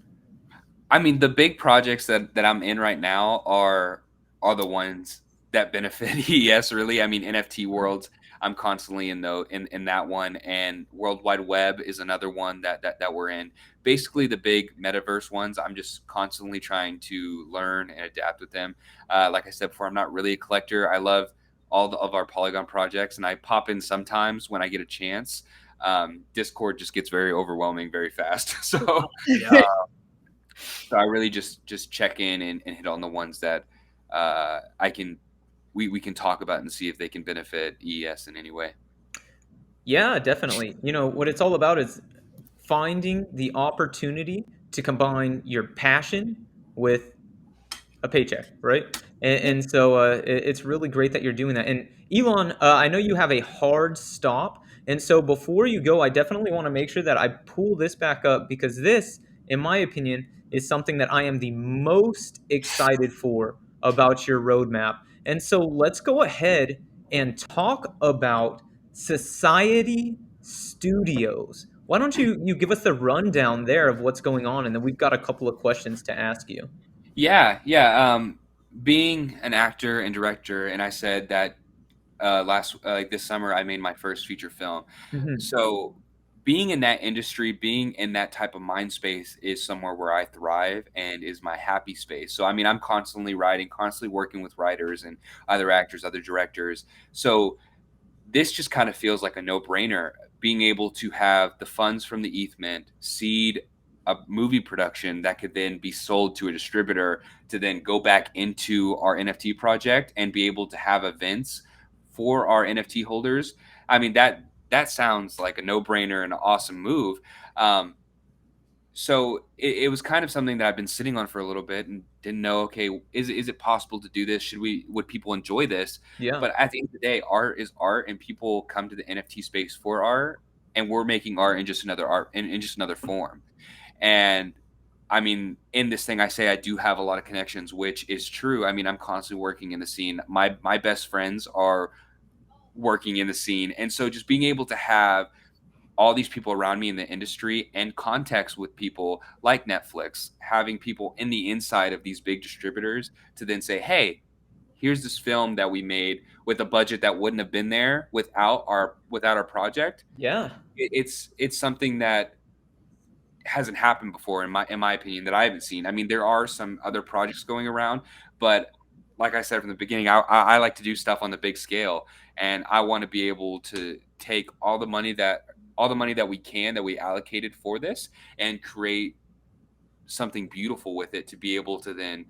Speaker 4: I mean, the big projects that I'm in right now are the ones that benefit EES, really. I mean, NFT Worlds, I'm constantly in that one, and World Wide Web is another one that we're in. Basically, the big metaverse ones, I'm just constantly trying to learn and adapt with them. Like I said before, I'm not really a collector. I love all of our Polygon projects, and I pop in sometimes when I get a chance. Discord just gets very overwhelming very fast. So, so I really just check in and hit on the ones that we can talk about and see if they can benefit EES in any way.
Speaker 2: Yeah, definitely. What it's all about is finding the opportunity to combine your passion with a paycheck, right? And so it's really great that you're doing that. And Elon, I know you have a hard stop. And so before you go, I definitely want to make sure that I pull this back up, because this, in my opinion, is something that I am the most excited for about your roadmap. And so let's go ahead and talk about Society Studios. Why don't you give us the rundown there of what's going on, and then we've got a couple of questions to ask you.
Speaker 4: Yeah. being an actor and director, and I said that this summer I made my first feature film.
Speaker 2: Mhm.
Speaker 4: So being in that industry, being in that type of mind space is somewhere where I thrive and is my happy space. So I mean, I'm constantly writing, constantly working with writers and other actors, other directors. So this just kind of feels like a no-brainer. Being able to have the funds from the ETH seed a movie production that could then be sold to a distributor to then go back into our NFT project and be able to have events for our NFT holders. I mean, that sounds like a no-brainer and an awesome move. So it was kind of something that I've been sitting on for a little bit and didn't know, okay, is it possible to do this? Would people enjoy this?
Speaker 2: Yeah.
Speaker 4: But at the end of the day, art is art, and people come to the NFT space for art, and we're making art in just another art in just another form. And I mean, in this thing, I say I do have a lot of connections, which is true. I mean, I'm constantly working in the scene. My best friends are working in the scene, and so just being able to have all these people around me in the industry and contacts with people like Netflix, having people in the inside of these big distributors to then say, hey, here's this film that we made with a budget that wouldn't have been there without our project.
Speaker 2: Yeah.
Speaker 4: It's something that hasn't happened before in my opinion that I haven't seen. I mean, there are some other projects going around, but like I said from the beginning, I like to do stuff on the big scale, and I want to be able to take all the money that we allocated for this and create something beautiful with it to be able to then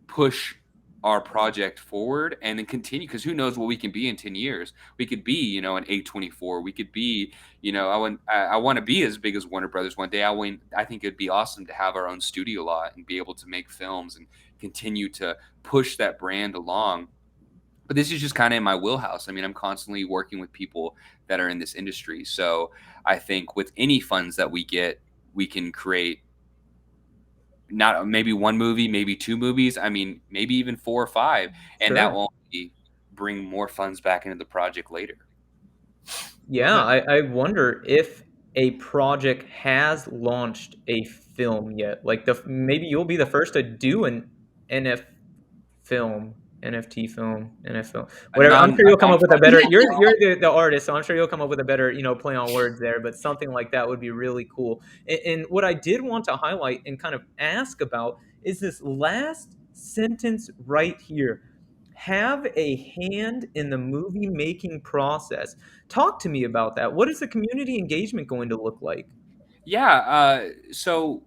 Speaker 4: push our project forward and then continue, because who knows what we can be in 10 years. We could be, an A24. We could be, I want to be as big as Warner Brothers one day. I think it'd be awesome to have our own studio lot and be able to make films and continue to push that brand along. But this is just kind of in my wheelhouse. I mean, I'm constantly working with people that are in this industry. So I think with any funds that we get, we can create not maybe one movie, maybe two movies. I mean, maybe even 4 or 5. And that will only bring more funds back into the project later.
Speaker 2: Yeah, I wonder if a project has launched a film yet. Like maybe you'll be the first to do an NFT film, whatever. I'm sure you'll come up with a better. You're the artist, so I'm sure you'll come up with a better play on words there. But something like that would be really cool. And what I did want to highlight and kind of ask about is this last sentence right here. Have a hand in the movie making process. Talk to me about that. What is the community engagement going to look like?
Speaker 4: Yeah, so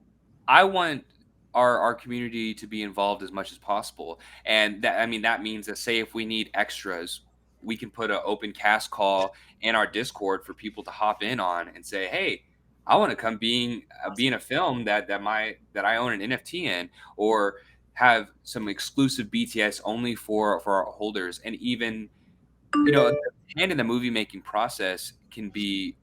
Speaker 4: I want our community to be involved as much as possible, and that means that, say, if we need extras, we can put an open cast call in our Discord for people to hop in on and say, hey, I want to come be in a film that I own an NFT in, or have some exclusive BTS only for our holders. And even the hand in the movie making process can be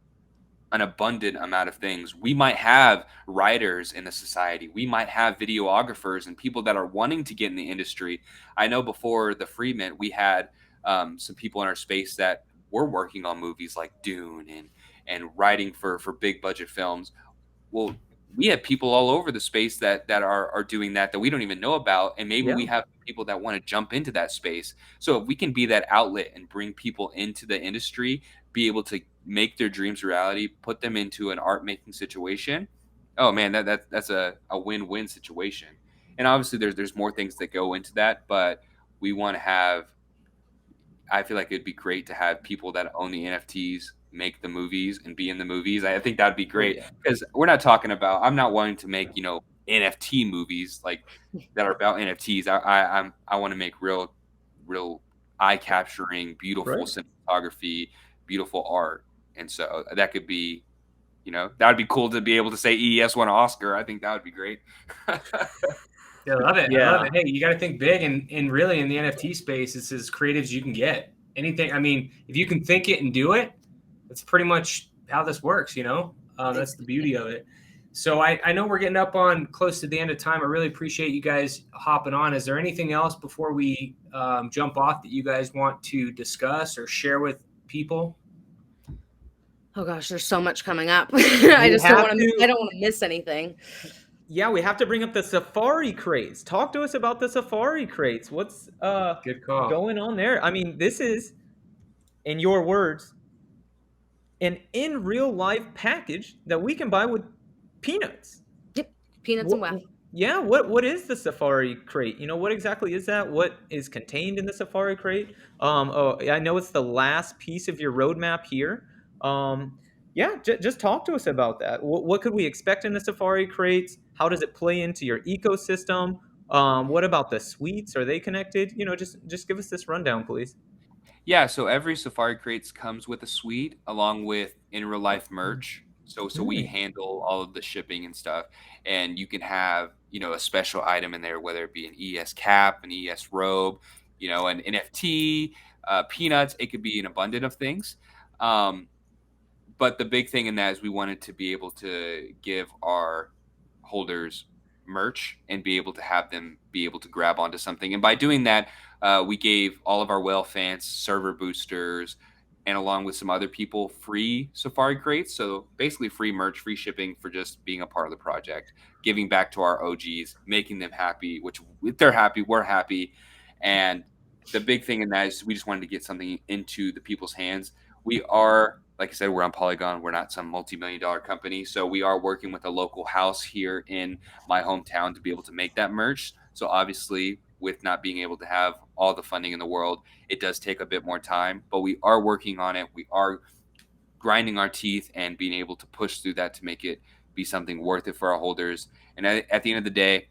Speaker 4: an abundant amount of things. We might have writers in the society. We might have videographers and people that are wanting to get in the industry. I know before the Free Mint, we had some people in our space that were working on movies like Dune and writing for big budget films. Well, we have people all over the space that are doing that we don't even know about. And maybe we have people that want to jump into that space. So if we can be that outlet and bring people into the industry, be able to make their dreams reality, put them into an art making situation, oh man, that's a win-win situation. And obviously there's more things that go into that, but we want to have, I feel like it'd be great to have people that own the NFTs make the movies and be in the movies. I think that'd be great, because we're not talking about, I'm not wanting to make NFT movies like that are about NFTs. I want to make real eye capturing, beautiful cinematography, beautiful art. And so that could be, that would be cool to be able to say EES won an Oscar. I think that would be great.
Speaker 1: I love it. I love it. Hey, you got to think big, and really in the NFT space, it's as creative as you can get. Anything. I mean, if you can think it and do it, that's pretty much how this works. That's the beauty of it. So I know we're getting up on close to the end of time. I really appreciate you guys hopping on. Is there anything else before we jump off that you guys want to discuss or share with people?
Speaker 3: Oh gosh, there's so much coming up. I don't want to miss anything.
Speaker 2: Yeah, we have to bring up the safari crates. Talk to us about the safari crates. What's
Speaker 1: Good call.
Speaker 2: going on there? I mean, this is, in your words, an in real life package that we can buy with peanuts.
Speaker 3: Yep, peanuts and WAF.
Speaker 2: Yeah, what is the safari crate? You know, what exactly is that? What is contained in the safari crate? Oh, I know it's the last piece of your roadmap here. Yeah, just talk to us about that. What could we expect in the safari crates? How does it play into your ecosystem? What about the suites? Are they connected? You know, just give us this rundown, please.
Speaker 4: Yeah, so every Safari Crates comes with a suite along with in real life merch. So we handle all of the shipping and stuff, and you can have a special item in there, whether it be an ES cap, an ES robe, an NFT, peanuts. It could be an abundant of things. But the big thing in that is we wanted to be able to give our holders merch and be able to have them be able to grab onto something. And by doing that, we gave all of our whale fans server boosters and along with some other people free Safari crates. So basically free merch, free shipping for just being a part of the project, giving back to our OGs, making them happy, which if they're happy, we're happy. And the big thing in that is we just wanted to get something into the people's hands. We are, like I said, we're on Polygon. We're not some multi-million-dollar company. So we are working with a local house here in my hometown to be able to make that merch. So obviously, with not being able to have all the funding in the world, it does take a bit more time, but we are working on it. We are grinding our teeth and being able to push through that to make it be something worth it for our holders. And at the end of the day,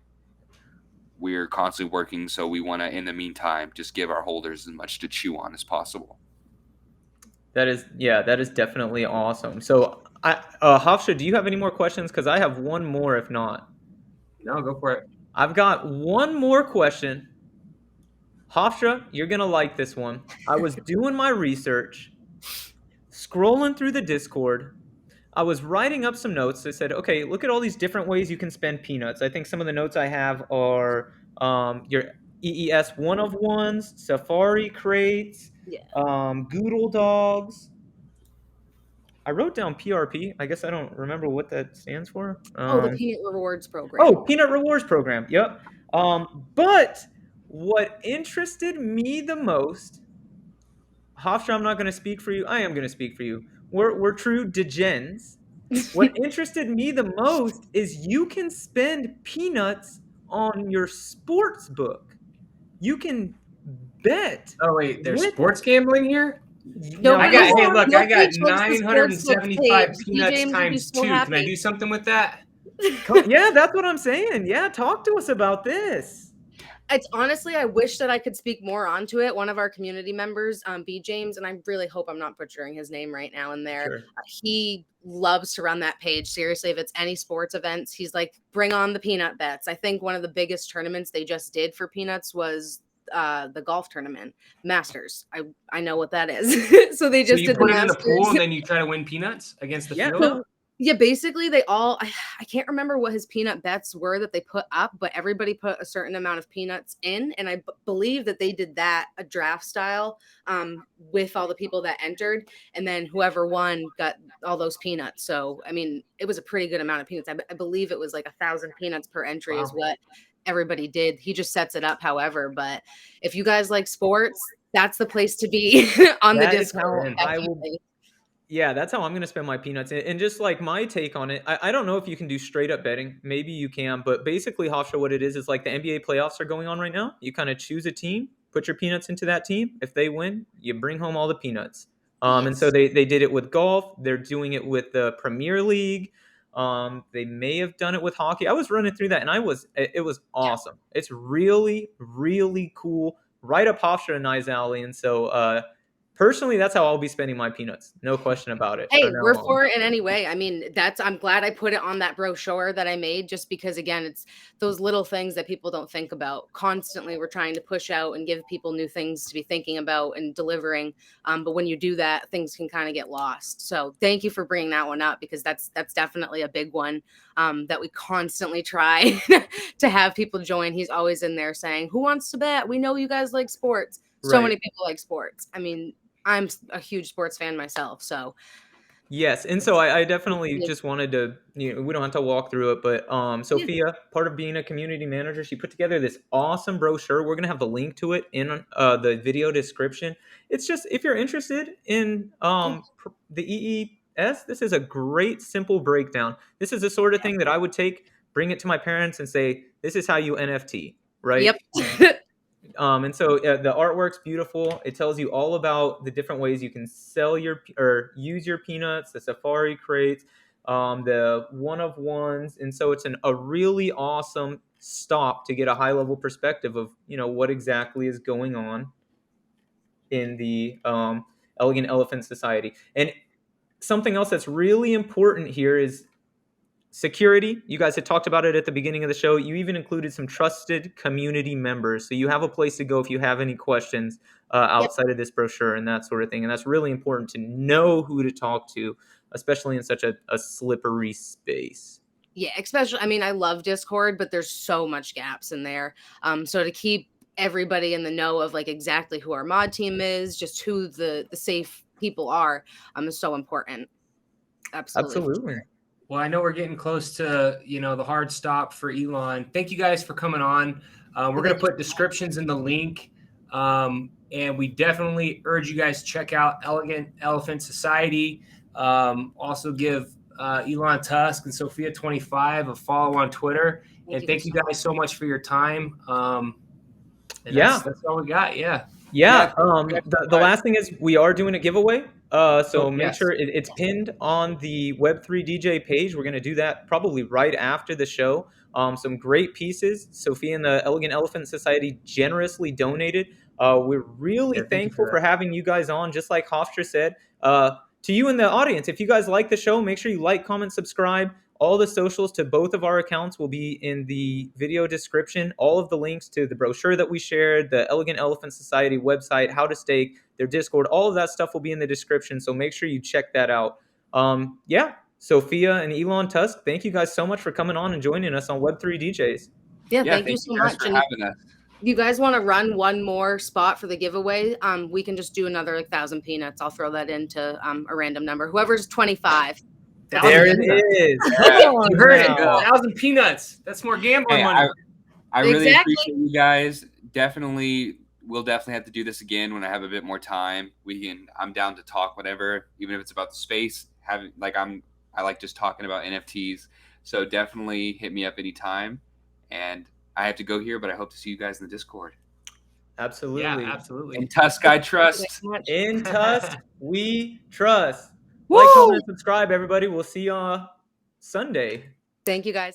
Speaker 4: we're constantly working. So we want to, in the meantime, just give our holders as much to chew on as possible.
Speaker 2: That is definitely awesome. So, Hafsha, do you have any more questions? Because I have one more, if not.
Speaker 1: No, go for it.
Speaker 2: I've got one more question. Hafsha, you're going to like this one. I was doing my research, scrolling through the Discord. I was writing up some notes. I said, okay, look at all these different ways you can spend peanuts. I think some of the notes I have are your EES one-of-ones, Safari crates, Goodle dogs. I wrote down PRP. I guess I don't remember what that stands for.
Speaker 3: The Peanut Rewards Program.
Speaker 2: Oh, Peanut Rewards Program. Yep. But what interested me the most, Hofstra, I'm not going to speak for you. I am going to speak for you. We're true degens. What interested me the most is you can spend peanuts on your sports book. You can bet.
Speaker 1: Oh wait, there's sports gambling here?
Speaker 3: No,
Speaker 1: I got 975 peanuts times 2. Can I do something with that?
Speaker 2: Yeah, that's what I'm saying. Yeah, talk to us about this.
Speaker 3: It's honestly, I wish that I could speak more onto it. One of our community members, B. James, and I really hope I'm not butchering his name right now in there. Sure. He loves to run that page. Seriously, if it's any sports events, he's like, bring on the peanut bets. I think one of the biggest tournaments they just did for peanuts was the golf tournament, Masters. I know what that is. So they just
Speaker 1: did put it in the pool and then you try to win peanuts against the field.
Speaker 3: So, yeah, basically they all, I can't remember what his peanut bets were that they put up, but everybody put a certain amount of peanuts in. And I believe that they did that a draft style with all the people that entered. And then whoever won got all those peanuts. So, I mean, it was a pretty good amount of peanuts. I believe it was like 1,000 peanuts per entry is what everybody did. He just sets it up however. But if you guys like sports, that's the place to be on the Discord.
Speaker 2: Yeah, that's how I'm going to spend my peanuts. And just like my take on it, I don't know if you can do straight up betting. Maybe you can. But basically, Hofstra, what it is like the NBA playoffs are going on right now. You kind of choose a team, put your peanuts into that team. If they win, you bring home all the peanuts. And so they did it with golf. They're doing it with the Premier League. They may have done it with hockey. I was running through that, and it was awesome. Yeah. It's really, really cool. Right up Hofstra and I's alley. And so personally, that's how I'll be spending my peanuts. No question about it.
Speaker 3: Hey, we're for it in any way. I mean, I'm glad I put it on that brochure that I made just because, again, it's those little things that people don't think about. Constantly, we're trying to push out and give people new things to be thinking about and delivering. But when you do that, things can kind of get lost. So thank you for bringing that one up because that's definitely a big one that we constantly try to have people join. He's always in there saying, who wants to bet? We know you guys like sports. So many people like sports. I mean, I'm a huge sports fan myself, so
Speaker 2: Yes, and so I definitely just wanted to, we don't have to walk through it, but Sophia, part of being a community manager, she put together this awesome brochure. We're gonna have the link to it in the video description. It's just, if you're interested in the EES, this is a great simple breakdown. This is the sort of thing that I would take, bring it to my parents, and say, this is how you NFT, right?
Speaker 3: Yep.
Speaker 2: And so the artwork's beautiful. It tells you all about the different ways you can sell or use your peanuts, the safari crates, the one of ones. And so it's a really awesome stop to get a high level perspective of, what exactly is going on in the Elegant Elephant Society. And something else that's really important here is security. You guys had talked about it at the beginning of the show. You even included some trusted community members. So you have a place to go if you have any questions outside of this brochure and that sort of thing. And that's really important to know who to talk to, especially in such a slippery space.
Speaker 3: Yeah, especially, I mean, I love Discord, but there's so much gaps in there. So to keep everybody in the know of like exactly who our mod team is, just who the safe people are, is so important. Absolutely.
Speaker 1: Well, I know we're getting close to, the hard stop for Elon. Thank you guys for coming on. We're going to put descriptions in the link. And we definitely urge you guys to check out Elegant Elephant Society. Also give Elon Tusk and Sophia 25 a follow on Twitter. And thank you guys so much for your time. That's all we got. Yeah.
Speaker 2: The last thing is we are doing a giveaway. So make sure it's pinned on the Web3 DJ page. We're going to do that probably right after the show. Some great pieces. Sophia and the Elegant Elephant Society generously donated. We're really thankful for having you guys on. Just like Hofstra said, to you in the audience, if you guys like the show, make sure you like, comment, subscribe. All the socials to both of our accounts will be in the video description. All of the links to the brochure that we shared, the Elegant Elephant Society website, how to stake, their Discord, all of that stuff will be in the description. So make sure you check that out. Sophia and Elon Tusk, thank you guys so much for coming on and joining us on Web3 DJs.
Speaker 3: Yeah, thank you so much
Speaker 4: for having us.
Speaker 3: You guys want to run one more spot for the giveaway? We can just do another 1,000 peanuts. I'll throw that into a random number. Whoever's 25.
Speaker 2: There it is.
Speaker 1: You heard it. 1,000 peanuts. That's more gambling money.
Speaker 4: I really appreciate you guys. We'll definitely have to do this again when I have a bit more time. I'm down to talk whatever, even if it's about the space. I like just talking about NFTs. So definitely hit me up anytime. And I have to go here, but I hope to see you guys in the Discord.
Speaker 2: Absolutely.
Speaker 1: Yeah, absolutely.
Speaker 4: In Tusk, I trust.
Speaker 2: In Tusk, we trust. Like, comment, and subscribe, everybody. We'll see you on Sunday.
Speaker 3: Thank you, guys.